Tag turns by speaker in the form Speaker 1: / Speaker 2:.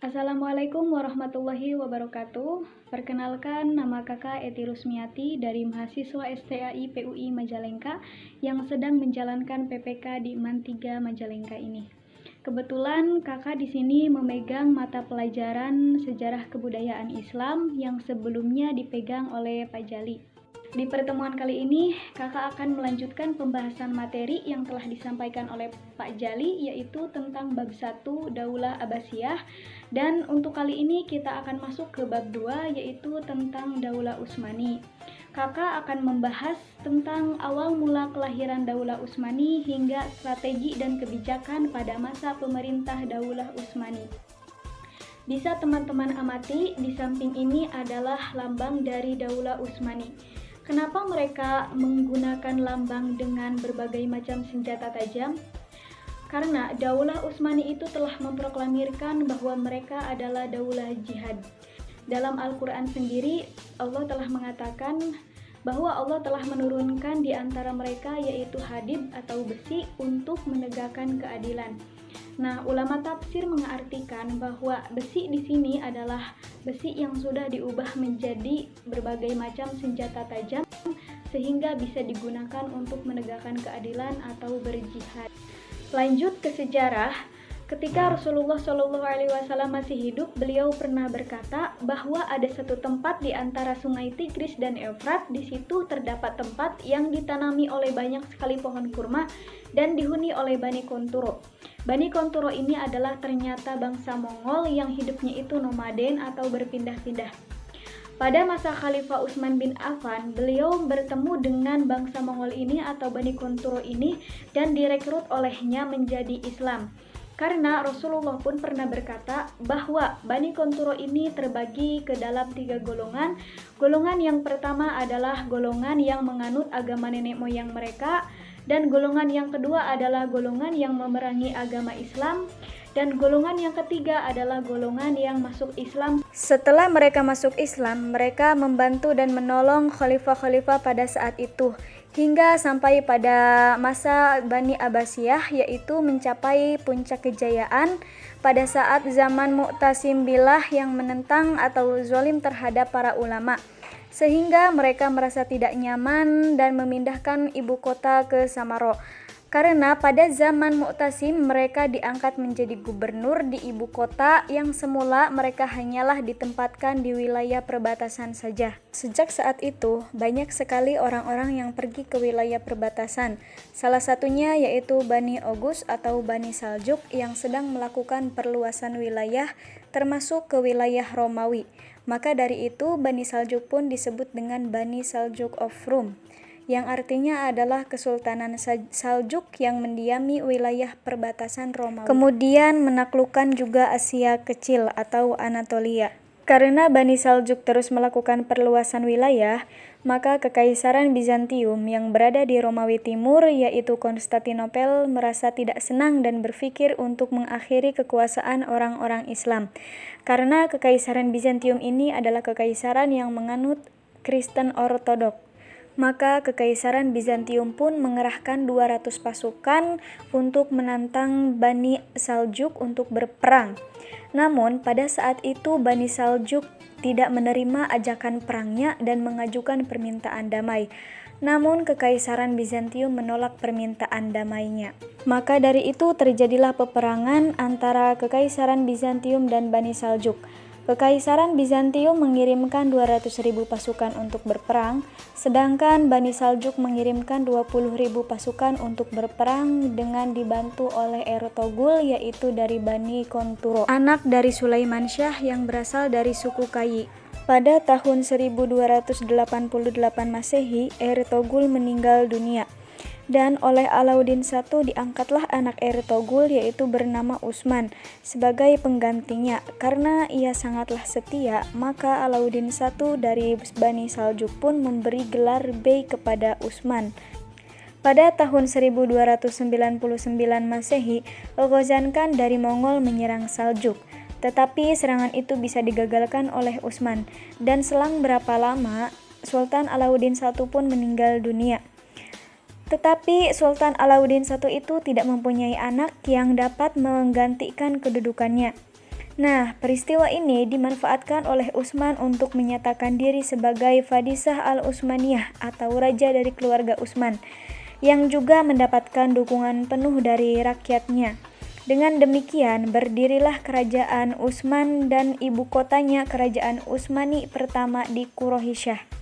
Speaker 1: Assalamualaikum warahmatullahi wabarakatuh. Perkenalkan, nama kakak Eti Rusmiati dari mahasiswa STAI PUI Majalengka yang sedang menjalankan PPK di MAN 3 Majalengka ini. Kebetulan kakak di sini memegang mata pelajaran Sejarah Kebudayaan Islam yang sebelumnya dipegang oleh Pak Jali. Di pertemuan kali ini, kakak akan melanjutkan pembahasan materi yang telah disampaikan oleh Pak Jali, yaitu tentang bab 1 Daulah Abbasiyah. Dan untuk kali ini kita akan masuk ke bab 2, yaitu tentang Daulah Utsmani. Kakak akan membahas tentang awal mula kelahiran Daulah Utsmani hingga strategi dan kebijakan pada masa pemerintah Daulah Utsmani. Bisa teman-teman amati, di samping ini adalah lambang dari Daulah Utsmani. Kenapa mereka menggunakan lambang dengan berbagai macam senjata tajam? Karena Daulah Utsmani itu telah memproklamirkan bahwa mereka adalah daulah jihad. Dalam Al-Quran sendiri, Allah telah mengatakan bahwa Allah telah menurunkan di antara mereka yaitu hadid atau besi untuk menegakkan keadilan. Nah, ulama tafsir mengartikan bahwa besi di sini adalah besi yang sudah diubah menjadi berbagai macam senjata tajam sehingga bisa digunakan untuk menegakkan keadilan atau berjihad. Lanjut ke sejarah, ketika Rasulullah SAW masih hidup, beliau pernah berkata bahwa ada satu tempat di antara sungai Tigris dan Efrat. Di situ terdapat tempat yang ditanami oleh banyak sekali pohon kurma dan dihuni oleh Bani Konturo. Bani Konturo ini adalah ternyata bangsa Mongol yang hidupnya itu nomaden atau berpindah-pindah. Pada masa Khalifah Utsman bin Affan, beliau bertemu dengan bangsa Mongol ini atau Bani Konturo ini dan direkrut olehnya menjadi Islam. Karena Rasulullah pun pernah berkata bahwa Bani Konturo ini terbagi ke dalam 3 golongan. Golongan yang pertama adalah golongan yang menganut agama nenek moyang mereka, dan golongan yang kedua adalah golongan yang memerangi agama Islam, dan golongan yang ketiga adalah golongan yang masuk Islam. Setelah mereka masuk Islam, mereka membantu dan menolong khalifah-khalifah pada saat itu hingga sampai pada masa Bani Abbasiyah, yaitu mencapai puncak kejayaan pada saat zaman Mu'tasim Billah yang menentang atau zalim terhadap para ulama, sehingga mereka merasa tidak nyaman dan memindahkan ibu kota ke Samarra. Karena pada zaman Mu'tasim mereka diangkat menjadi gubernur di ibu kota yang semula mereka hanyalah ditempatkan di wilayah perbatasan saja. Sejak saat itu, banyak sekali orang-orang yang pergi ke wilayah perbatasan. Salah satunya yaitu Bani Oghuz atau Bani Saljuk yang sedang melakukan perluasan wilayah termasuk ke wilayah Romawi. Maka dari itu Bani Saljuk pun disebut dengan Bani Saljuk of Rum, yang artinya adalah Kesultanan Saljuk yang mendiami wilayah perbatasan Romawi. Kemudian menaklukkan juga Asia Kecil atau Anatolia. Karena Bani Saljuk terus melakukan perluasan wilayah, maka Kekaisaran Bizantium yang berada di Romawi Timur yaitu Konstantinopel merasa tidak senang dan berpikir untuk mengakhiri kekuasaan orang-orang Islam. Karena Kekaisaran Bizantium ini adalah kekaisaran yang menganut Kristen Ortodok. Maka Kekaisaran Bizantium pun mengerahkan 200 pasukan untuk menantang Bani Saljuk untuk berperang. Namun pada saat itu Bani Saljuk tidak menerima ajakan perangnya dan mengajukan permintaan damai. Namun Kekaisaran Bizantium menolak permintaan damainya. Maka dari itu terjadilah peperangan antara Kekaisaran Bizantium dan Bani Saljuk. Kekaisaran Bizantium mengirimkan 200.000 pasukan untuk berperang, sedangkan Bani Saljuk mengirimkan 20.000 pasukan untuk berperang dengan dibantu oleh Ertogul yaitu dari Bani Konturo, anak dari Sulaiman Syah yang berasal dari suku Kayi. Pada tahun 1288 Masehi, Ertogul meninggal dunia. Dan oleh Alauddin I diangkatlah anak Ertogul yaitu bernama Utsman sebagai penggantinya. Karena ia sangatlah setia, maka Alauddin I dari Bani Saljuk pun memberi gelar Bey kepada Utsman. Pada tahun 1299 Masehi, Oghuzan Khan dari Mongol menyerang Saljuk. Tetapi serangan itu bisa digagalkan oleh Utsman, dan selang berapa lama Sultan Alauddin I pun meninggal dunia. Tetapi Sultan Alauddin I itu tidak mempunyai anak yang dapat menggantikan kedudukannya.
Speaker 2: Nah, peristiwa ini dimanfaatkan oleh Utsman untuk menyatakan diri sebagai Fadisah al-Utsmaniyah atau raja dari keluarga Utsman, yang juga mendapatkan dukungan penuh dari rakyatnya. Dengan demikian, berdirilah kerajaan Utsman dan ibu kotanya kerajaan Utsmani pertama di Quraisy.